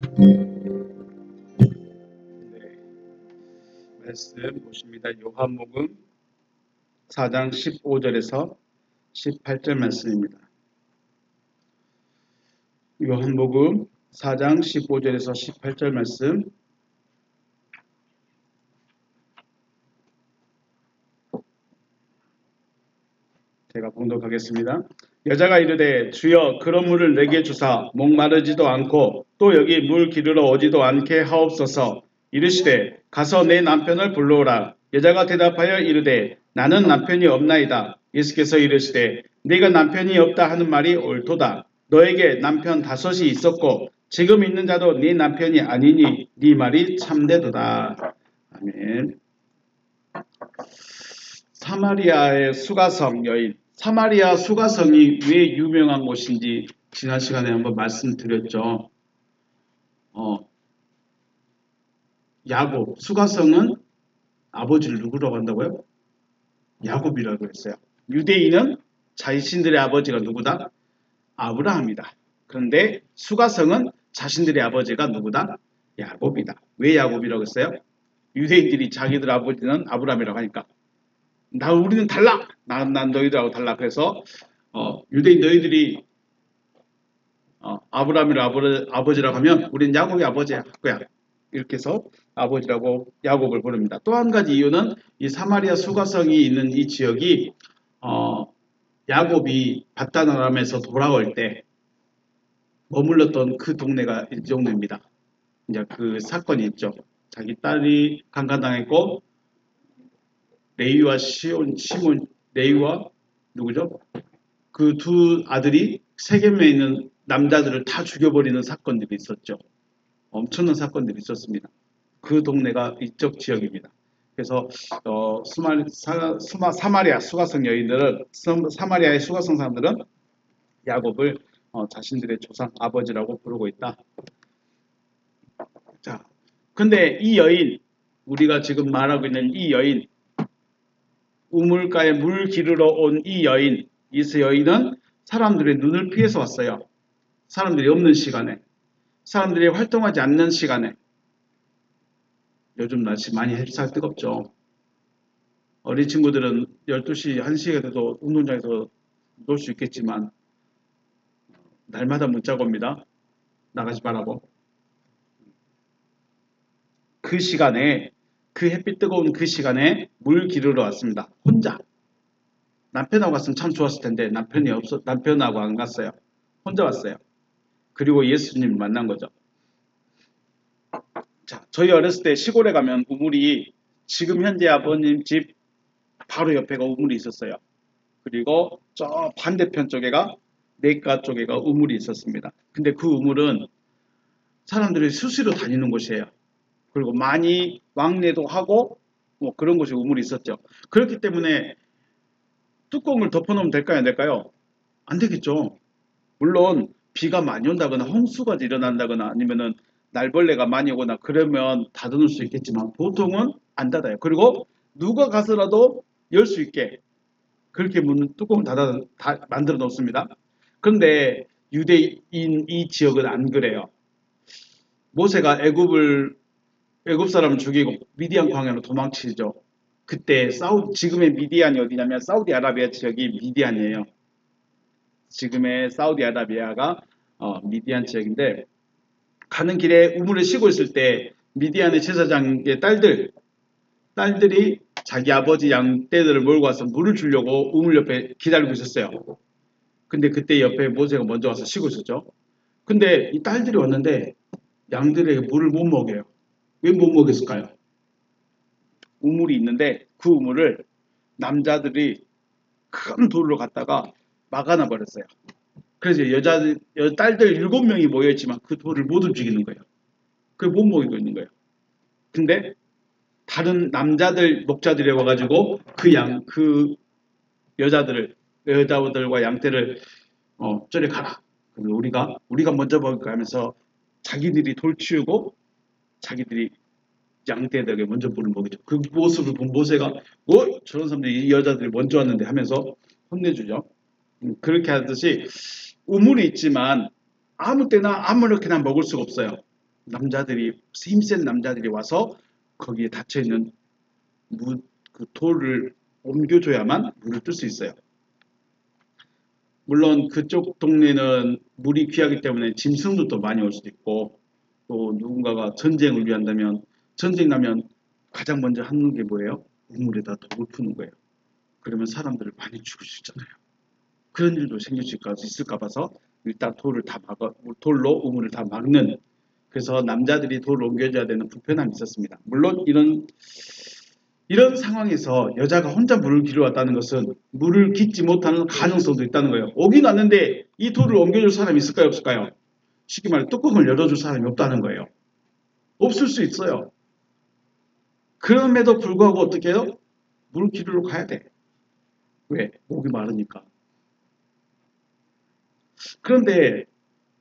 네, 말씀 보십니다. 요한복음 4장 15절에서 18절 말씀입니다. 요한복음 4장 15절에서 18절 말씀. 제가 봉독하겠습니다. 여자가 이르되 주여 그런 물을 내게 주사 목마르지도 않고 또 여기 물 기르러 오지도 않게 하옵소서. 이르시되 가서 내 남편을 불러오라. 여자가 대답하여 이르되 나는 남편이 없나이다. 예수께서 이르시되 네가 남편이 없다 하는 말이 옳도다. 너에게 남편 5이 있었고 지금 있는 자도 네 남편이 아니니 네 말이 참되도다. 아멘. 사마리아의 수가성 여인. 사마리아 수가성이 왜 유명한 곳인지 지난 시간에 한번 말씀드렸죠. 야곱, 수가성은 아버지를 누구라고 한다고요? 야곱이라고 했어요. 유대인은 자신들의 아버지가 누구다? 아브라함이다. 그런데 수가성은 자신들의 아버지가 누구다? 야곱이다. 왜 야곱이라고 했어요? 유대인들이 자기들 아버지는 아브라함이라고 하니까 우리는 달라. 난 너희들하고 달라. 그래서 유대인 너희들이 아브라함을 아버지라고 하면 우리는 야곱이 아버지야 할 거야. 이렇게 해서 아버지라고 야곱을 부릅니다. 또 한 가지 이유는 이 사마리아 수가성이 있는 이 지역이 야곱이 바단 아람에서 돌아올 때 머물렀던 그 동네가 이 동네입니다. 이제 그 사건이 있죠. 자기 딸이 강간당했고 레위와 시몬, 레위와 누구죠? 그 두 아들이 세겜에 있는 남자들을 다 죽여버리는 사건들이 있었죠. 엄청난 사건들이 있었습니다. 그 동네가 이쪽 지역입니다. 그래서 사마리아 수가성 여인들은 사마리아의 수가성 사람들은 야곱을 자신들의 조상 아버지라고 부르고 있다. 자, 근데 이 여인, 우리가 지금 말하고 있는 이 여인, 우물가에 물 기르러 온 이 여인, 이 여인은 사람들의 눈을 피해서 왔어요. 사람들이 없는 시간에, 사람들이 활동하지 않는 시간에. 요즘 날씨 많이 햇살 뜨겁죠. 어린 친구들은 12시, 1시가 돼도 운동장에서 놀 수 있겠지만 날마다 문자가 옵니다. 나가지 말라고. 그 시간에, 그 햇빛 뜨거운 그 시간에 물 기르러 왔습니다. 혼자. 남편하고 갔으면 참 좋았을 텐데 남편하고 안 갔어요. 혼자 왔어요. 그리고 예수님을 만난 거죠. 자, 저희 어렸을 때 시골에 가면 우물이 지금 현재 아버님 집 바로 옆에가 우물이 있었어요. 그리고 저 반대편 쪽에가 내과 쪽에가 우물이 있었습니다. 근데 그 우물은 사람들이 수시로 다니는 곳이에요. 그리고 많이 왕래도 하고 뭐 그런 곳에 우물이 있었죠. 그렇기 때문에 뚜껑을 덮어놓으면 될까요? 안 될까요? 안 되겠죠. 물론 비가 많이 온다거나 홍수가 일어난다거나 아니면은 날벌레가 많이 오거나 그러면 닫아놓을 수 있겠지만 보통은 안 닫아요. 그리고 누가 가서라도 열 수 있게 그렇게 문 뚜껑을 만들어 놓습니다. 그런데 유대인 이 지역은 안 그래요. 모세가 애굽 사람을 죽이고 미디안 광야로 도망치죠. 그때 지금의 미디안이 어디냐면 사우디아라비아 지역이 미디안이에요. 지금의 사우디아라비아가 미디안 지역인데 가는 길에 우물을 쉬고 있을 때 미디안의 제사장의 딸들이 자기 아버지 양떼들을 몰고 와서 물을 주려고 우물 옆에 기다리고 있었어요. 근데 그때 옆에 모세가 먼저 와서 쉬고 있었죠. 근데 이 딸들이 왔는데 양들에게 물을 못 먹여요. 왜 못 먹였을까요? 우물이 있는데 그 우물을 남자들이 큰 돌로 갖다가 막아놔 버렸어요. 그래서 딸들 7명이 모여있지만 그 돌을 못 움직이는 거예요. 그걸 못 먹이고 있는 거예요. 근데 다른 남자들 목자들이 와가지고 그 여자들과 양떼를 저리 가라. 그리고 우리가 먼저 먹을까 하면서 자기들이 돌 치우고 자기들이 양떼들에게 먼저 물을 먹이죠. 그 모습을 본 모세가 저런 사람들이 이 여자들이 먼저 왔는데 하면서 혼내주죠. 그렇게 하듯이 우물이 있지만 아무 때나 아무렇게나 먹을 수가 없어요. 남자들이 힘센 남자들이 와서 거기에 닫혀있는 그 돌을 옮겨줘야만 물을 뜰 수 있어요. 물론 그쪽 동네는 물이 귀하기 때문에 짐승도 또 많이 올 수도 있고 또 누군가가 전쟁을 위한다면 전쟁 나면 가장 먼저 하는 게 뭐예요? 우물에다 돌을 푸는 거예요. 그러면 사람들을 많이 죽일 수 있잖아요. 그런 일도 생길 수 있을까 봐서 일단 돌을 다 막아 돌로 우물을 다 막는 그래서 남자들이 돌을 옮겨줘야 되는 불편함이 있었습니다. 물론 이런 상황에서 여자가 혼자 물을 기르러 왔다는 것은 물을 깃지 못하는 가능성도 있다는 거예요. 오긴 왔는데 이 돌을 옮겨줄 사람이 있을까요? 없을까요? 쉽게 말해 뚜껑을 열어줄 사람이 없다는 거예요. 없을 수 있어요. 그럼에도 불구하고 어떻게 해요? 물 기르러 가야 돼. 왜? 목이 마르니까. 그런데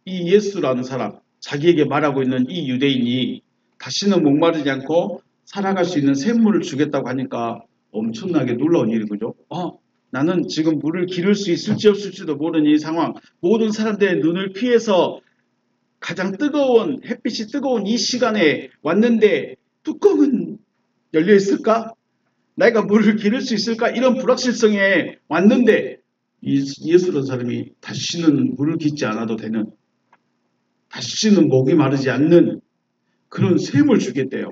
이 예수라는 사람, 자기에게 말하고 있는 이 유대인이 다시는 목마르지 않고 살아갈 수 있는 샘물을 주겠다고 하니까 엄청나게 놀라운 일이죠. 나는 지금 물을 기를 수 있을지 없을지도 모르는 이 상황, 모든 사람들의 눈을 피해서 가장 뜨거운 햇빛이 뜨거운 이 시간에 왔는데 뚜껑은 열려 있을까? 내가 물을 기를 수 있을까? 이런 불확실성에 왔는데 예수라는 사람이 다시는 물을 깃지 않아도 되는 다시는 목이 마르지 않는 그런 샘을 주겠대요.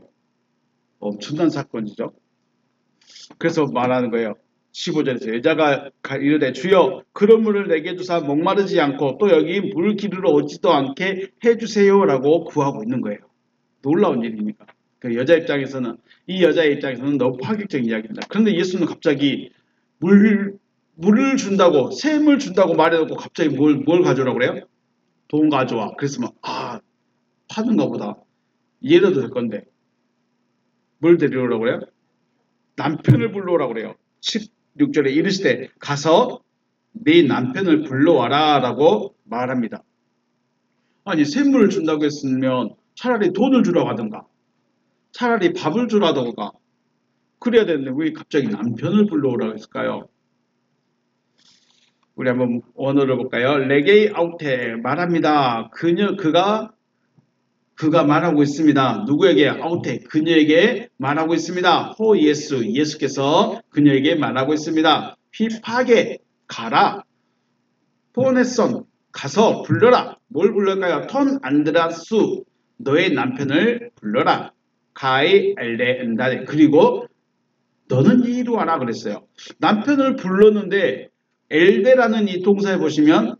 엄청난 사건이죠. 그래서 말하는 거예요. 15절에서 여자가 이르되 주여 그런 물을 내게 주사 목마르지 않고 또 여기 물 기르러 오지도 않게 해주세요라고 구하고 있는 거예요. 놀라운 일이니까. 그 여자 입장에서는 이 여자의 입장에서는 너무 파격적인 이야기입니다. 그런데 예수는 갑자기 물을 준다고 샘을 준다고 말해놓고 갑자기 뭘 가져오라고 그래요? 돈 가져와. 그래서 파는가 보다. 이해도 될 건데 뭘 데려오라고 그래요? 남편을 불러오라고 그래요. 16절에 이르시되 가서 네 남편을 불러와라 라고 말합니다. 아니 샘물을 준다고 했으면 차라리 돈을 주라고 하든가 차라리 밥을 주라던가 그래야 되는데 왜 갑자기 남편을 불러오라고 했을까요? 우리 한번 원어를 볼까요? 레게이 아우테 말합니다. 그가 말하고 있습니다. 누구에게? 아우테 그녀에게 말하고 있습니다. 호 예수께서 그녀에게 말하고 있습니다. 휘파게 가라. 포네선 가서 불러라. 뭘 불러까요? 톤 안드라수 너의 남편을 불러라. 가이 알레 엔다데 그리고 너는 이리 와라 그랬어요. 남편을 불렀는데 엘데라는 이 동사에 보시면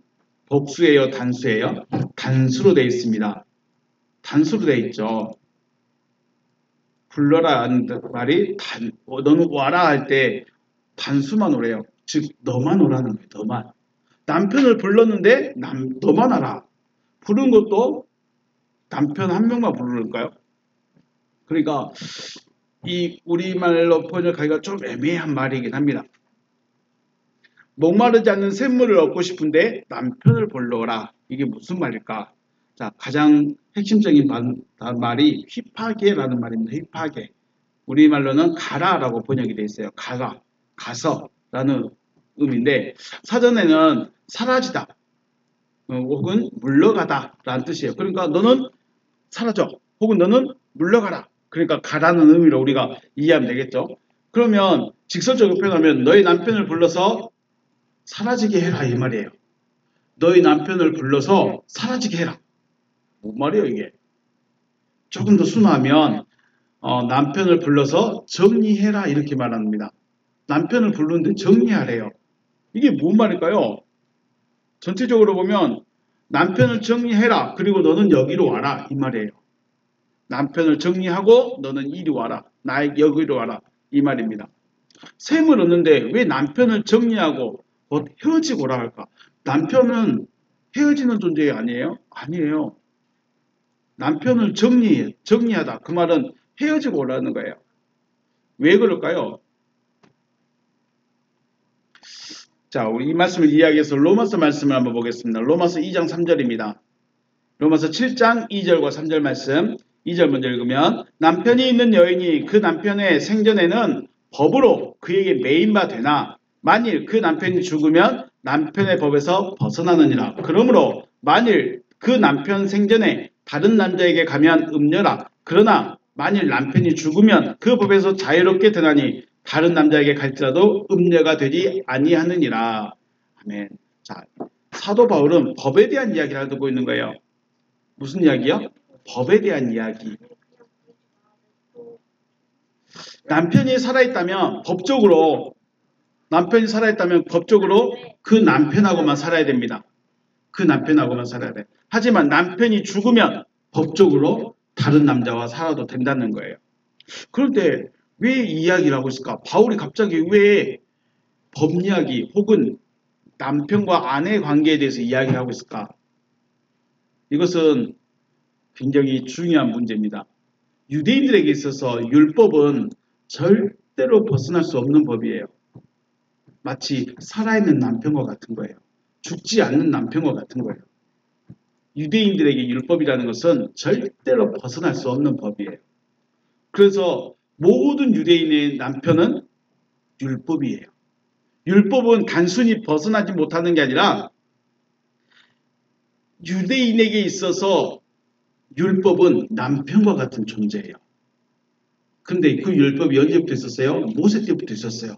복수예요, 단수예요? 단수로 되어 있습니다. 단수로 되어 있죠. 불러라는 말이 너는 와라 할 때 단수만 오래요. 즉 너만 오라는 거예요. 너만. 남편을 불렀는데 너만 와라. 부른 것도 남편 한 명만 부를까요? 그러니까 이 우리말로 번역하기가 좀 애매한 말이긴 합니다. 목마르지 않는 샘물을 얻고 싶은데 남편을 불러오라. 이게 무슨 말일까? 자, 가장 핵심적인 말이 휘파게라는 말입니다. 휘파게. 우리말로는 가라라고 번역이 되어 있어요. 가서라는 의미인데 사전에는 사라지다 혹은 물러가다 라는 뜻이에요. 그러니까 너는 사라져 혹은 너는 물러가라. 그러니까 가라는 의미로 우리가 이해하면 되겠죠. 그러면 직설적으로 표현하면 너의 남편을 불러서 사라지게 해라 이 말이에요. 너희 남편을 불러서 사라지게 해라. 뭔 말이에요 이게? 조금 더 순화하면 남편을 불러서 정리해라 이렇게 말합니다. 남편을 부르는데 정리하래요. 이게 뭔 말일까요? 전체적으로 보면 남편을 정리해라. 그리고 너는 여기로 와라 이 말이에요. 남편을 정리하고 너는 이리 와라. 여기로 와라 이 말입니다. 샘을 얻는데 왜 남편을 정리하고 곧 헤어지고 오라 할까? 남편은 헤어지는 존재 아니에요? 아니에요. 남편을 정리하다. 그 말은 헤어지고 오라는 거예요. 왜 그럴까요? 자, 우리 이 말씀을 이야기해서 로마서 말씀을 한번 보겠습니다. 로마서 2장 3절입니다. 로마서 7장 2절과 3절 말씀 2절 먼저 읽으면 남편이 있는 여인이 그 남편의 생전에는 법으로 그에게 매인 바 되나 만일 그 남편이 죽으면 남편의 법에서 벗어나느니라. 그러므로 만일 그 남편 생전에 다른 남자에게 가면 음녀라. 그러나 만일 남편이 죽으면 그 법에서 자유롭게 되나니 다른 남자에게 갈지라도 음녀가 되지 아니하느니라. 아멘. 자, 사도 바울은 법에 대한 이야기를 하고 있는 거예요. 무슨 이야기요? 법에 대한 이야기. 남편이 살아있다면 법적으로 그 남편하고만 살아야 됩니다. 그 남편하고만 살아야 돼. 하지만 남편이 죽으면 법적으로 다른 남자와 살아도 된다는 거예요. 그런데 왜 이 이야기를 하고 있을까? 바울이 갑자기 왜 법 이야기 혹은 남편과 아내의 관계에 대해서 이야기를 하고 있을까? 이것은 굉장히 중요한 문제입니다. 유대인들에게 있어서 율법은 절대로 벗어날 수 없는 법이에요. 마치 살아있는 남편과 같은 거예요. 죽지 않는 남편과 같은 거예요. 유대인들에게 율법이라는 것은 절대로 벗어날 수 없는 법이에요. 그래서 모든 유대인의 남편은 율법이에요. 율법은 단순히 벗어나지 못하는 게 아니라 유대인에게 있어서 율법은 남편과 같은 존재예요. 근데 그 율법이 언제부터 있었어요? 모세 때부터 있었어요.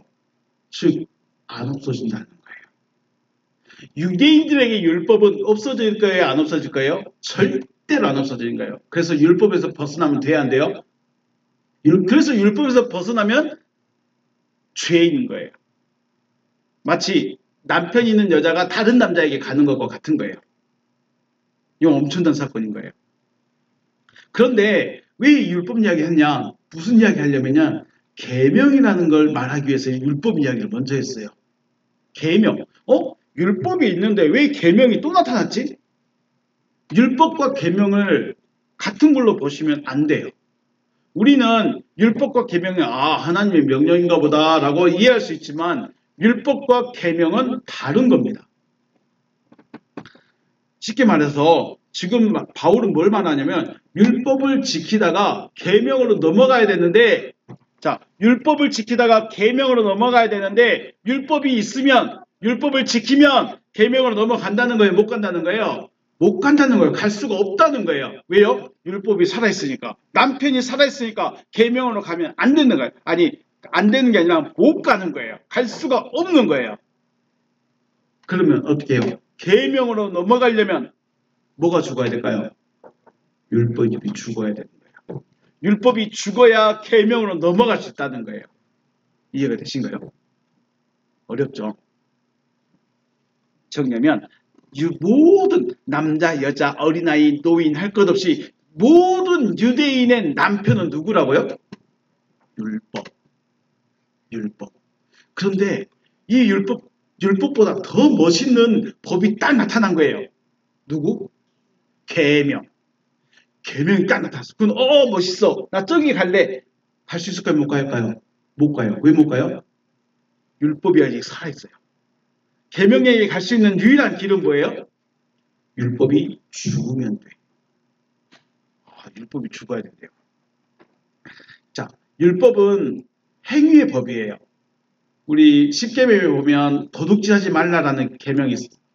즉, 안 없어진다는 거예요. 유대인들에게 율법은 없어질 거예요? 안 없어질 거예요? 절대로 안 없어지는 거예요. 그래서 율법에서 벗어나면 돼야 안 돼요? 그래서 율법에서 벗어나면 죄인 거예요. 마치 남편이 있는 여자가 다른 남자에게 가는 것과 같은 거예요. 이건 엄청난 사건인 거예요. 그런데 왜 율법 이야기 했냐? 무슨 이야기 하려면요. 계명이라는 걸 말하기 위해서 율법 이야기를 먼저 했어요. 계명. 율법이 있는데 왜 계명이 또 나타났지? 율법과 계명을 같은 걸로 보시면 안 돼요. 우리는 율법과 계명이 하나님의 명령인가 보다라고 이해할 수 있지만 율법과 계명은 다른 겁니다. 쉽게 말해서 지금 바울은 뭘 말하냐면 율법을 지키다가 계명으로 넘어가야 되는데 율법을 지키다가 계명으로 넘어가야 되는데 율법이 있으면 율법을 지키면 계명으로 넘어간다는 거예요? 못 간다는 거예요? 못 간다는 거예요. 갈 수가 없다는 거예요. 왜요? 율법이 살아있으니까. 남편이 살아있으니까 계명으로 가면 안 되는 거예요. 아니, 안 되는 게 아니라 못 가는 거예요. 갈 수가 없는 거예요. 그러면 어떻게 해요? 계명으로 넘어가려면 뭐가 죽어야 될까요? 율법이 죽어야 되는 거예요. 율법이 죽어야 계명으로 넘어갈 수 있다는 거예요. 이해가 되신가요? 어렵죠? 정리하면 모든 남자, 여자, 어린아이, 노인 할 것 없이 모든 유대인의 남편은 누구라고요? 율법. 그런데 이 율법보다 더 멋있는 법이 딱 나타난 거예요. 누구? 계명. 계명이 딱 나타났어. 그럼 멋있어. 나 저기 갈래. 갈 수 있을까요? 못 갈까요? 못 가요. 왜 못 가요? 율법이 아직 살아있어요. 계명에게 갈 수 있는 유일한 길은 뭐예요? 율법이 죽으면 돼. 율법이 죽어야 된대요. 자, 율법은 행위의 법이에요. 우리 십계명에 보면 도둑질하지 말라라는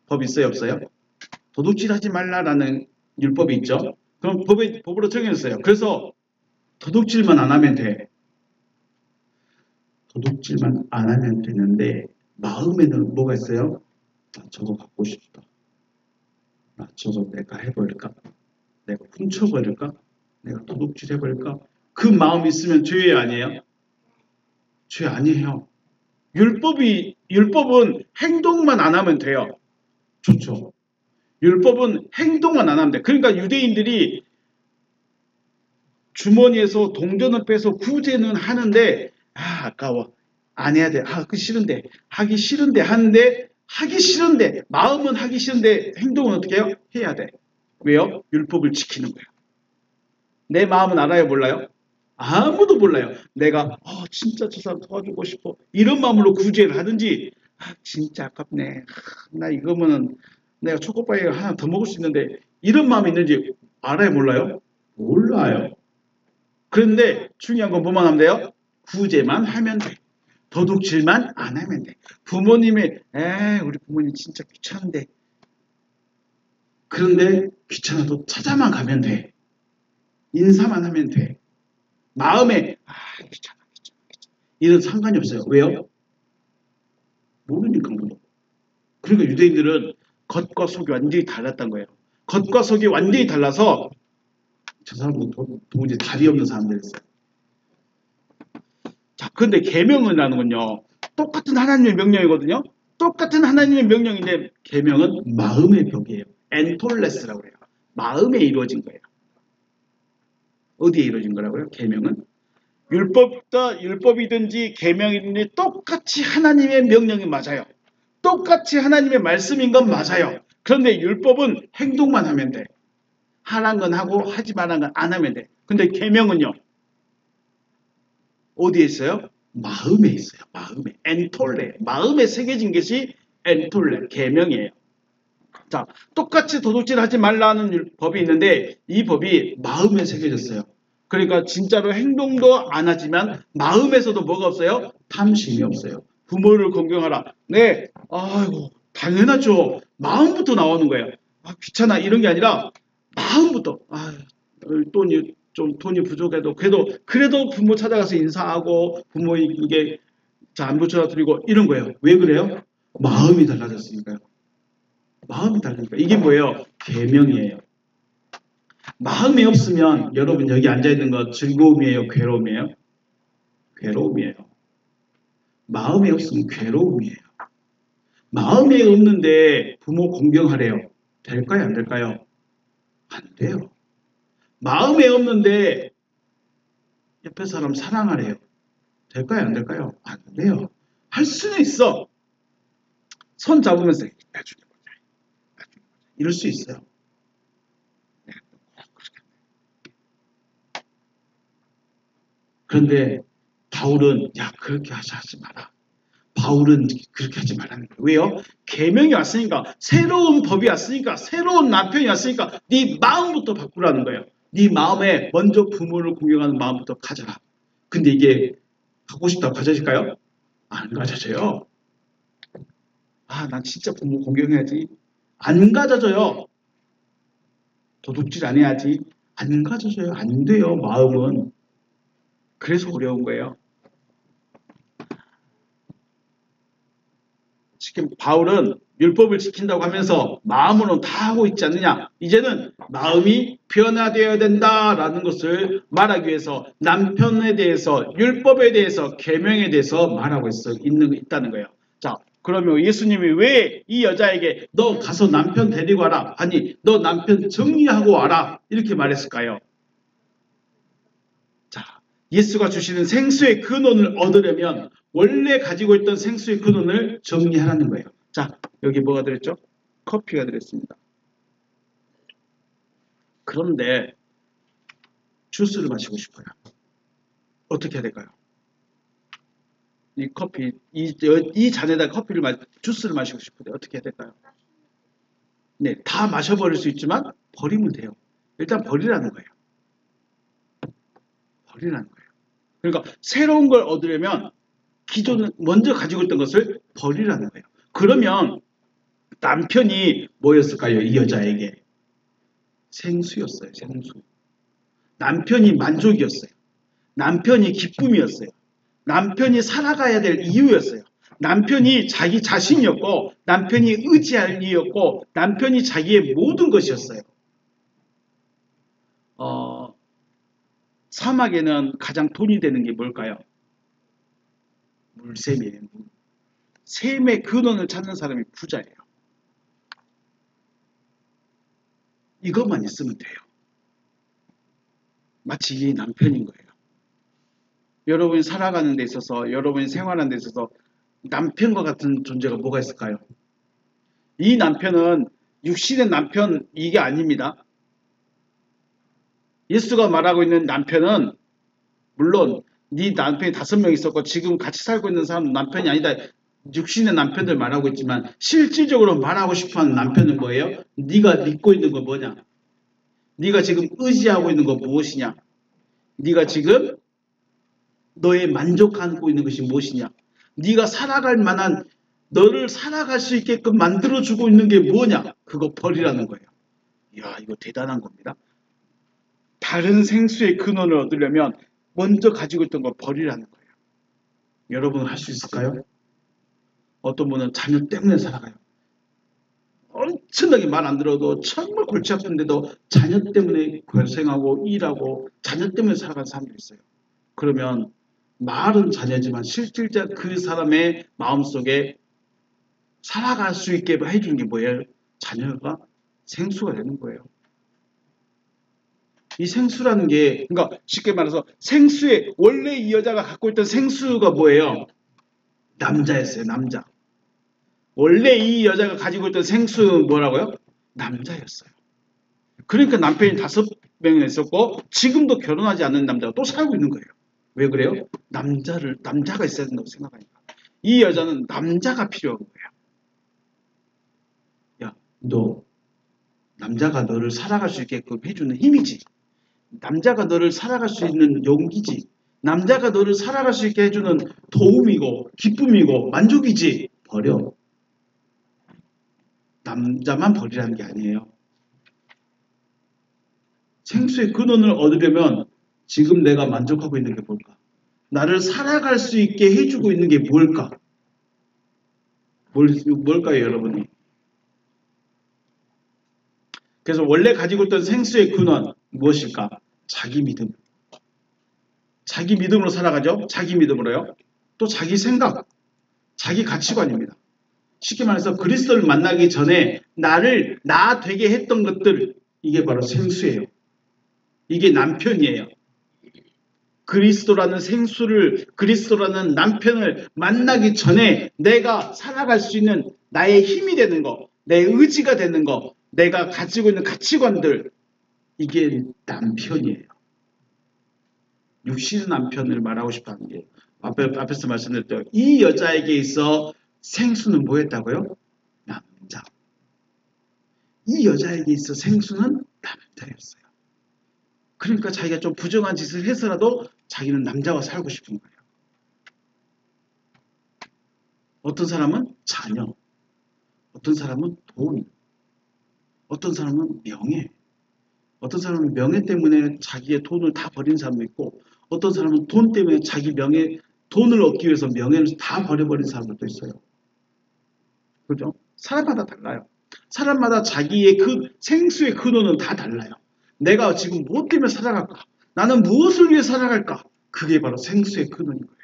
법이 있어요, 없어요? 도둑질하지 말라라는 율법이 있죠. 그럼 법으로 정해졌어요. 그래서 도둑질만 안 하면 돼. 도둑질만 안 하면 되는데 마음에는 뭐가 있어요? 나 저거 갖고 싶다. 나 저거 내가 해버릴까? 내가 훔쳐버릴까? 내가 도둑질 해버릴까? 그 마음이 있으면 죄 아니에요? 죄 아니에요. 율법은 행동만 안 하면 돼요. 좋죠. 율법은 행동만 안 하면 돼. 그러니까 유대인들이 주머니에서 동전을 빼서 구제는 하는데 아까워. 안 해야 돼. 그 싫은데. 하기 싫은데 하는데 하기 싫은데 마음은 하기 싫은데 행동은 어떻게 해요? 해야 돼. 왜요? 율법을 지키는 거예요. 내 마음은 알아요? 몰라요? 아무도 몰라요. 내가 진짜 저 사람 도와주고 싶어. 이런 마음으로 구제를 하든지 진짜 아깝네. 나 이거면은 내가 초코파이 하나 더 먹을 수 있는데 이런 마음이 있는지 알아요? 몰라요? 몰라요. 그런데 중요한 건 뭐만 하면 돼요? 구제만 하면 돼. 도둑질만 안 하면 돼. 우리 부모님 진짜 귀찮은데 그런데 귀찮아도 찾아만 가면 돼. 인사만 하면 돼. 마음에 귀찮아. 이런 상관이 없어요. 왜요? 모르니까 물어. 그러니까 유대인들은 겉과 속이 완전히 달랐던 거예요. 겉과 속이 완전히 달라서 저 사람은 도무지 답이 없는 사람들이었어요. 자, 그런데 계명이라는 건요. 똑같은 하나님의 명령이거든요. 똑같은 하나님의 명령인데 계명은 마음의 벽이에요. 엔톨레스라고 해요. 마음에 이루어진 거예요. 어디에 이루어진 거라고요? 계명은 율법이든지 계명이든지 똑같이 하나님의 명령이 맞아요. 똑같이 하나님의 말씀인 건 맞아요. 그런데 율법은 행동만 하면 돼. 하라는 건 하고 하지 말라는 건 안 하면 돼. 근데 계명은요. 어디에 있어요? 마음에 있어요. 마음에. 엔톨레. 마음에 새겨진 것이 엔톨레. 계명이에요. 자, 똑같이 도둑질하지 말라는 법이 있는데 이 법이 마음에 새겨졌어요. 그러니까 진짜로 행동도 안 하지만 마음에서도 뭐가 없어요? 탐심이 없어요. 부모를 존경하라. 네, 아이고 당연하죠. 마음부터 나오는 거예요. 귀찮아 이런 게 아니라 마음부터. 돈이 부족해도 그래도 부모 찾아가서 인사하고 부모에게 안부 전화드리고 이런 거예요. 왜 그래요? 마음이 달라졌으니까요. 마음이 다르니까. 이게 뭐예요? 계명이에요. 마음이 없으면 여러분 여기 앉아있는 거 즐거움이에요? 괴로움이에요? 괴로움이에요. 마음이 없으면 괴로움이에요. 마음이 없는데 부모 공경하래요. 될까요? 안 될까요? 안 돼요. 마음이 없는데 옆에 사람 사랑하래요. 될까요? 안 될까요? 안 돼요. 할 수는 있어. 손 잡으면서 나중에 보자. 이럴 수 있어요. 그런데 바울은 그렇게 하지 마라. 바울은 그렇게 하지 말라는 거예요. 왜요? 계명이 왔으니까 새로운 법이 왔으니까 새로운 남편이 왔으니까 네 마음부터 바꾸라는 거예요. 네 마음에 먼저 부모를 공경하는 마음부터 가져라. 근데 이게 갖고 싶다고 가져질까요? 안 가져져요. 난 진짜 부모 공경해야지. 안 가져져요. 도둑질 안 해야지. 안 가져져요. 안 돼요. 마음은. 그래서 어려운 거예요. 지금 바울은 율법을 지킨다고 하면서 마음으로 다 하고 있지 않느냐. 이제는 마음이 변화되어야 된다라는 것을 말하기 위해서 남편에 대해서 율법에 대해서 계명에 대해서 말하고 있다는 거예요. 자, 그러면 예수님이 왜 이 여자에게 너 가서 남편 데리고 와라. 아니 너 남편 정리하고 와라. 이렇게 말했을까요? 자, 예수가 주시는 생수의 근원을 얻으려면 원래 가지고 있던 생수의 근원을 정리하라는 거예요. 자, 여기 뭐가 들었죠? 커피가 들었습니다. 그런데 주스를 마시고 싶어요. 어떻게 해야 될까요? 이 커피, 이 잔에다 주스를 마시고 싶은데 어떻게 해야 될까요? 네, 다 마셔버릴 수 있지만 버리면 돼요. 일단 버리라는 거예요. 버리라는 거예요. 그러니까 새로운 걸 얻으려면 기존 먼저 가지고 있던 것을 버리라는 거예요. 그러면 남편이 뭐였을까요? 이 여자에게 생수였어요. 생수. 남편이 만족이었어요. 남편이 기쁨이었어요. 남편이 살아가야 될 이유였어요. 남편이 자기 자신이었고 남편이 의지할 이유였고 남편이 자기의 모든 것이었어요. 사막에는 가장 돈이 되는 게 뭘까요? 물샘이에요. 샘의 근원을 찾는 사람이 부자예요. 이것만 있으면 돼요. 마치 이 남편인 거예요. 여러분이 살아가는 데 있어서 여러분이 생활하는 데 있어서 남편과 같은 존재가 뭐가 있을까요? 이 남편은 육신의 남편 이게 아닙니다. 예수가 말하고 있는 남편은 물론 네 남편이 5명 있었고 지금 같이 살고 있는 사람은 남편이 아니다. 육신의 남편들 말하고 있지만 실질적으로 말하고 싶어하는 남편은 뭐예요? 네가 믿고 있는 거 뭐냐? 네가 지금 의지하고 있는 거 무엇이냐? 네가 지금 너의 만족하고 있는 것이 무엇이냐? 네가 살아갈 만한 너를 살아갈 수 있게끔 만들어주고 있는 게 뭐냐? 그거 버리라는 거예요. 이야, 이거 대단한 겁니다. 다른 생수의 근원을 얻으려면 먼저 가지고 있던 걸 버리라는 거예요. 여러분 할 수 있을까요? 어떤 분은 자녀 때문에 살아가요. 엄청나게 말 안 들어도 정말 골치 아픈데도 자녀 때문에 고생하고 일하고 자녀 때문에 살아가는 사람들이 있어요. 그러면 말은 자녀지만 실질적 그 사람의 마음속에 살아갈 수 있게 해주는 게 뭐예요? 자녀가 생수가 되는 거예요. 이 생수라는 게, 그러니까 쉽게 말해서 생수의, 원래 이 여자가 갖고 있던 생수가 뭐예요? 남자였어요, 남자. 원래 이 여자가 가지고 있던 생수는 뭐라고요? 남자였어요. 그러니까 남편이 5명이나 있었고, 지금도 결혼하지 않는 남자가 또 살고 있는 거예요. 왜 그래요? 남자가 있어야 된다고 생각하니까. 이 여자는 남자가 필요한 거예요. 야, 너, 남자가 너를 살아갈 수 있게끔 해주는 힘이지. 남자가 너를 살아갈 수 있는 용기지. 남자가 너를 살아갈 수 있게 해주는 도움이고 기쁨이고 만족이지. 버려. 남자만 버리라는 게 아니에요. 생수의 근원을 얻으려면 지금 내가 만족하고 있는 게 뭘까? 나를 살아갈 수 있게 해주고 있는 게 뭘까? 뭘까요, 여러분이? 그래서 원래 가지고 있던 생수의 근원 무엇일까? 자기 믿음. 자기 믿음으로 살아가죠. 자기 믿음으로요. 또 자기 생각, 자기 가치관입니다. 쉽게 말해서 그리스도를 만나기 전에 나를 나 되게 했던 것들, 이게 바로 생수예요. 이게 남편이에요. 그리스도라는 생수를, 그리스도라는 남편을 만나기 전에 내가 살아갈 수 있는 나의 힘이 되는 거, 내 의지가 되는 거, 내가 가지고 있는 가치관들, 이게 남편이에요. 육신의 남편을 말하고 싶어 하는 게, 앞에서 말씀드렸죠. 이 여자에게 있어 생수는 뭐였다고요? 남자. 이 여자에게 있어 생수는 남자였어요. 그러니까 자기가 좀 부정한 짓을 해서라도 자기는 남자와 살고 싶은 거예요. 어떤 사람은 자녀, 어떤 사람은 돈, 어떤 사람은 명예, 어떤 사람은 명예 때문에 자기의 돈을 다 버린 사람도 있고, 어떤 사람은 돈 때문에 자기 명예, 돈을 얻기 위해서 명예를 다 버려버린 사람들도 있어요. 그죠? 사람마다 달라요. 사람마다 자기의 그 생수의 근원은 다 달라요. 내가 지금 무엇 때문에 살아갈까? 나는 무엇을 위해 살아갈까? 그게 바로 생수의 근원인 거예요.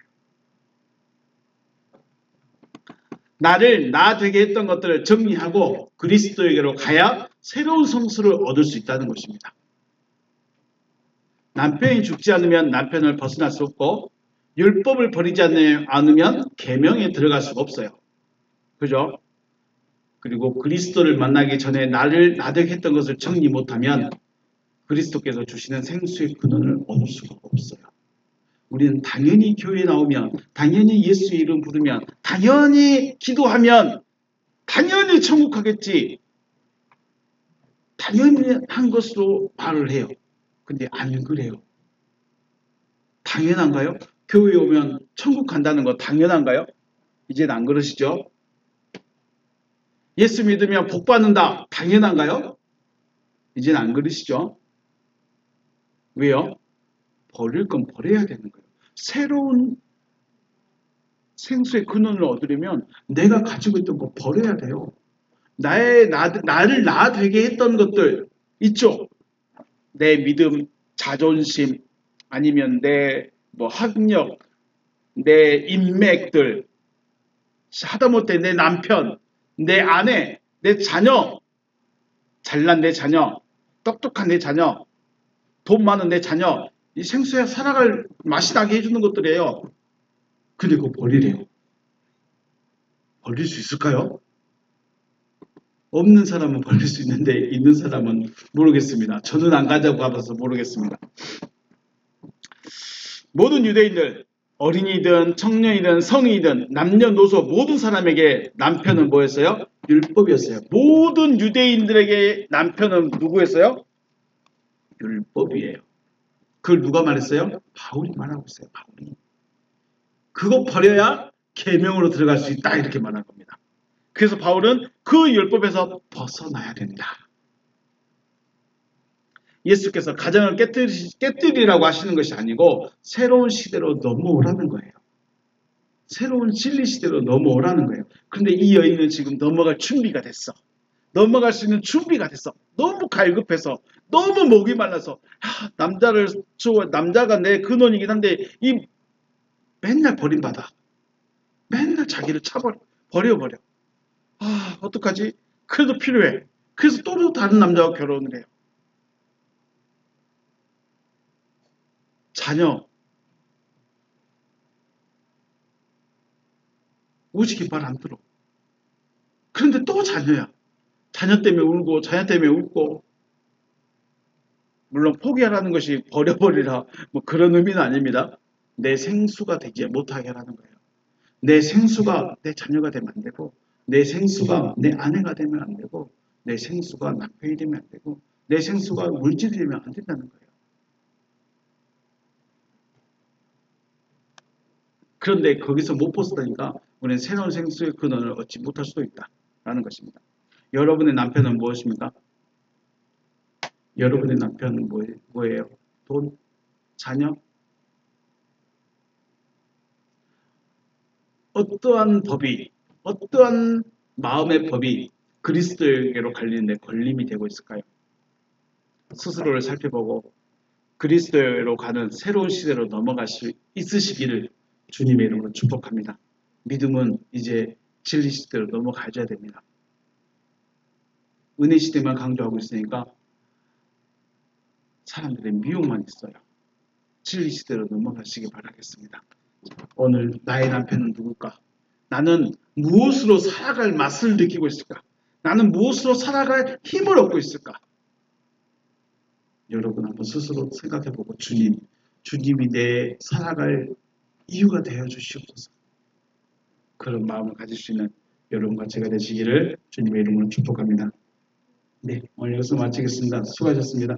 나를 나 되게 했던 것들을 정리하고 그리스도에게로 가야 새로운 성수를 얻을 수 있다는 것입니다. 남편이 죽지 않으면 남편을 벗어날 수 없고 율법을 버리지 않으면 계명에 들어갈 수가 없어요. 그죠? 그리고 그리스도를 만나기 전에 나를 나되게 했던 것을 정리 못하면 그리스도께서 주시는 생수의 근원을 얻을 수가 없어요. 우리는 당연히 교회에 나오면, 당연히 예수의 이름 부르면, 당연히 기도하면, 당연히 천국 가겠지. 당연히 한 것으로 말을 해요. 근데 안 그래요. 당연한가요? 교회에 오면 천국 간다는 거 당연한가요? 이제는 안 그러시죠? 예수 믿으면 복 받는다. 당연한가요? 이제는 안 그러시죠? 왜요? 버릴 건 버려야 되는 거예요. 새로운 생수의 근원을 얻으려면 내가 가지고 있던 거 버려야 돼요. 나를 나 되게 했던 것들 있죠? 내 믿음, 자존심, 아니면 내 학력, 내 인맥들, 하다못해 내 남편, 내 아내, 내 자녀, 잘난 내 자녀, 똑똑한 내 자녀, 돈 많은 내 자녀, 이 생수에 살아갈 맛이 나게 해주는 것들이에요. 근데 그거 버리래요. 버릴 수 있을까요? 없는 사람은 버릴 수 있는데 있는 사람은 모르겠습니다. 저는 안 가져고 가봐서 모르겠습니다. 모든 유대인들, 어린이든 청년이든 성인이든 남녀노소 모든 사람에게 남편은 뭐였어요? 율법이었어요. 모든 유대인들에게 남편은 누구였어요? 율법이에요. 그걸 누가 말했어요? 바울이 말하고 있어요. 바울이. 그거 버려야 계명으로 들어갈 수 있다 이렇게 말한 겁니다. 그래서 바울은 그 율법에서 벗어나야 된다. 예수께서 가정을 깨뜨리라고 하시는 것이 아니고 새로운 시대로 넘어오라는 거예요. 새로운 진리 시대로 넘어오라는 거예요. 그런데 이 여인은 지금 넘어갈 준비가 됐어. 넘어갈 수 있는 준비가 됐어. 너무 갈급해서, 너무 목이 말라서, 남자가 내 근원이긴 한데 이 맨날 버림받아. 맨날 자기를 버려버려. 어떡하지? 그래도 필요해. 그래서 또 다른 남자와 결혼을 해요. 자녀. 오직이 말 안 들어. 그런데 또 자녀야. 자녀 때문에 울고, 자녀 때문에 웃고. 물론 포기하라는 것이 버려버리라 뭐 그런 의미는 아닙니다. 내 생수가 되지 못하게 하라는 거예요. 내 생수가 내 자녀가 되면 안 되고, 내 생수가 내 아내가 되면 안 되고, 내 생수가 남편이 되면 안 되고, 내 생수가 물질이 되면 안 된다는 거예요. 그런데 거기서 못 벗어나니까 우리는 새로운 생수의 근원을 얻지 못할 수도 있다라는 것입니다. 여러분의 남편은 무엇입니까? 여러분의 남편은 뭐예요? 돈? 자녀? 어떠한 법이, 어떠한 마음의 법이 그리스도에게로 갈리는데 걸림이 되고 있을까요? 스스로를 살펴보고 그리스도로 가는 새로운 시대로 넘어갈 수 있으시기를 주님의 이름으로 축복합니다. 믿음은 이제 진리 시대로 넘어가야 됩니다. 은혜 시대만 강조하고 있으니까 사람들의 미혹만 있어요. 진리 시대로 넘어가시기 바라겠습니다. 오늘 나의 남편은 누굴까? 나는 무엇으로 살아갈 맛을 느끼고 있을까? 나는 무엇으로 살아갈 힘을 얻고 있을까? 여러분 한번 스스로 생각해보고 주님이 내 살아갈 이유가 되어 주시옵소서. 그런 마음을 가질 수 있는 여러분과 제가 되시기를 주님의 이름으로 축복합니다. 네, 오늘 여기서 마치겠습니다. 수고하셨습니다.